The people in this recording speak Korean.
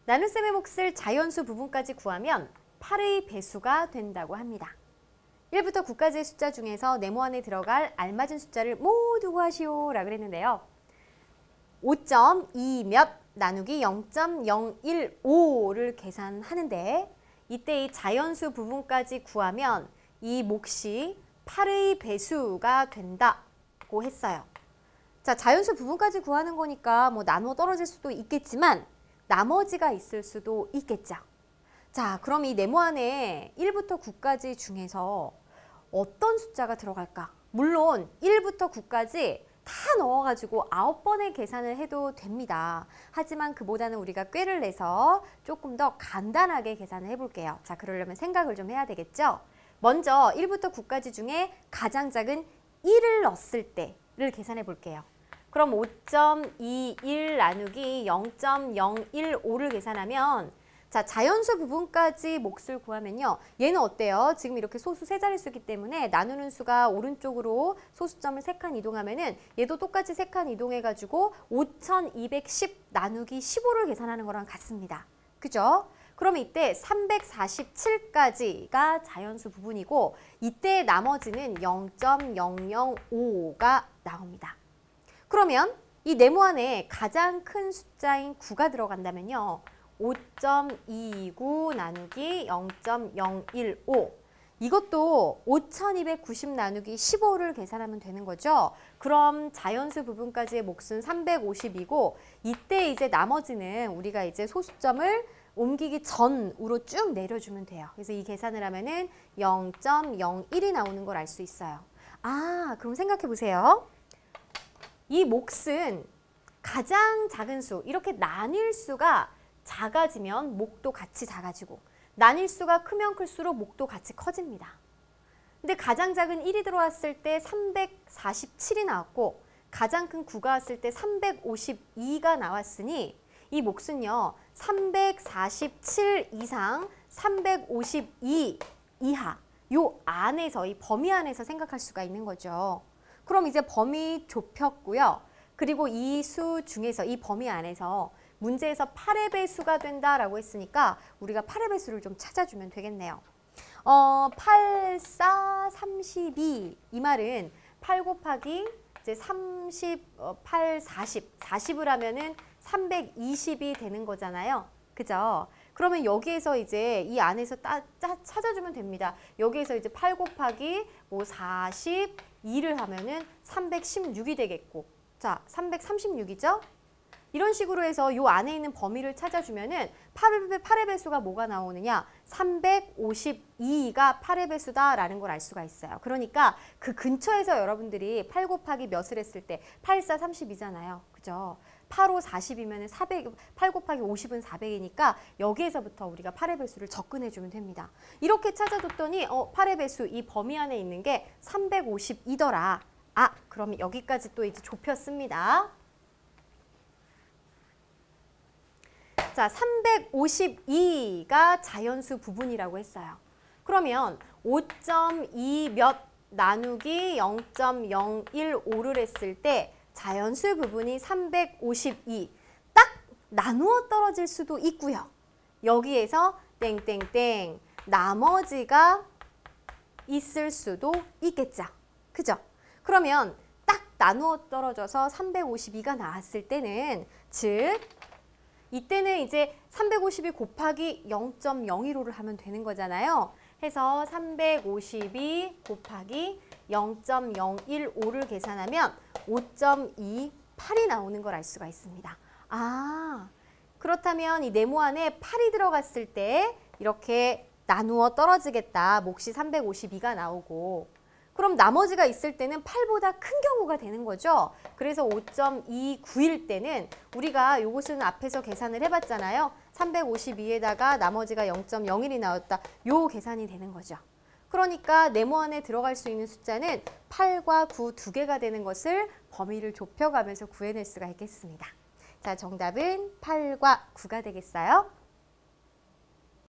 나눗셈의 몫을 자연수 부분까지 구하면 8의 배수가 된다고 합니다. 1부터 9까지의 숫자 중에서 네모 안에 들어갈 알맞은 숫자를 모두 구하시오 라고 그랬는데요. 5.2 몇 나누기 0.015를 계산하는데 이때 이 자연수 부분까지 구하면 이 몫이 8의 배수가 된다고 했어요. 자, 자연수 부분까지 구하는 거니까 뭐 나누어 떨어질 수도 있겠지만 나머지가 있을 수도 있겠죠. 자, 그럼 이 네모 안에 1부터 9까지 중에서 어떤 숫자가 들어갈까? 물론 1부터 9까지 다 넣어가지고 9번의 계산을 해도 됩니다. 하지만 그보다는 우리가 꾀를 내서 조금 더 간단하게 계산을 해볼게요. 자, 그러려면 생각을 좀 해야 되겠죠? 먼저 1부터 9까지 중에 가장 작은 1을 넣었을 때를 계산해 볼게요. 그럼 5.21 나누기 0.015를 계산하면 자, 자연수 부분까지 몫을 구하면요. 얘는 어때요? 지금 이렇게 소수 세 자릿수이기 때문에 나누는 수가 오른쪽으로 소수점을 3칸 이동하면은 얘도 똑같이 3칸 이동해가지고 5210 나누기 15를 계산하는 거랑 같습니다. 그죠? 그럼 이때 347까지가 자연수 부분이고 이때 나머지는 0.005가 나옵니다. 그러면 이 네모 안에 가장 큰 숫자인 9가 들어간다면요. 5.29 나누기 0.015 이것도 5290 나누기 15를 계산하면 되는 거죠. 그럼 자연수 부분까지의 몫은 350이고 이때 이제 나머지는 우리가 이제 소수점을 옮기기 전으로 쭉 내려주면 돼요. 그래서 이 계산을 하면은 0.01이 나오는 걸 알 수 있어요. 아, 그럼 생각해 보세요. 이 몫은 가장 작은 수, 이렇게 나뉠 수가 작아지면 몫도 같이 작아지고 나뉠 수가 크면 클수록 몫도 같이 커집니다. 근데 가장 작은 1이 들어왔을 때 347이 나왔고 가장 큰 9가 왔을 때 352가 나왔으니 이 몫은요. 347 이상 352 이하 요 안에서 이 범위 안에서 생각할 수가 있는 거죠. 그럼 이제 범위 좁혔고요. 그리고 이 수 중에서 이 범위 안에서 문제에서 8의 배수가 된다라고 했으니까 우리가 8의 배수를 좀 찾아주면 되겠네요. 8, 4, 32 이 말은 8 곱하기 이제 38, 40, 40을 하면은 320이 되는 거잖아요. 그죠? 그러면 여기에서 이제 이 안에서 찾아주면 됩니다. 여기에서 이제 8 곱하기 뭐 42를 하면은 316이 되겠고 자, 336이죠? 이런 식으로 해서 이 안에 있는 범위를 찾아주면은 8의 배수가 뭐가 나오느냐? 352가 8의 배수다라는 걸 알 수가 있어요. 그러니까 그 근처에서 여러분들이 8 곱하기 몇을 했을 때 8, 4, 32잖아요. 그죠? 8, 5, 40이면 400, 8 곱하기 50은 400이니까 여기에서부터 우리가 8의 배수를 접근해주면 됩니다. 이렇게 찾아줬더니 8의 배수 이 범위 안에 있는 게 352더라. 아, 그럼 여기까지 또 이제 좁혔습니다. 자, 352가 자연수 부분이라고 했어요. 그러면 5.2 몇 나누기 0.015를 했을 때 자연수 부분이 352. 딱 나누어 떨어질 수도 있고요. 여기에서 땡땡땡 나머지가 있을 수도 있겠죠. 그죠? 그러면 딱 나누어 떨어져서 352가 나왔을 때는 즉 이때는 이제 352 곱하기 0.015를 하면 되는 거잖아요. 해서 352 곱하기 0.015를 계산하면 5.28이 나오는 걸 알 수가 있습니다. 아, 그렇다면 이 네모 안에 8이 들어갔을 때 이렇게 나누어 떨어지겠다. 몫이 352가 나오고 그럼 나머지가 있을 때는 8보다 큰 경우가 되는 거죠. 그래서 5.29일 때는 우리가 요것은 앞에서 계산을 해봤잖아요. 352에다가 나머지가 0.01이 나왔다. 요 계산이 되는 거죠. 그러니까 네모 안에 들어갈 수 있는 숫자는 8과 9 두 개가 되는 것을 범위를 좁혀가면서 구해낼 수가 있겠습니다. 자, 정답은 8과 9가 되겠어요.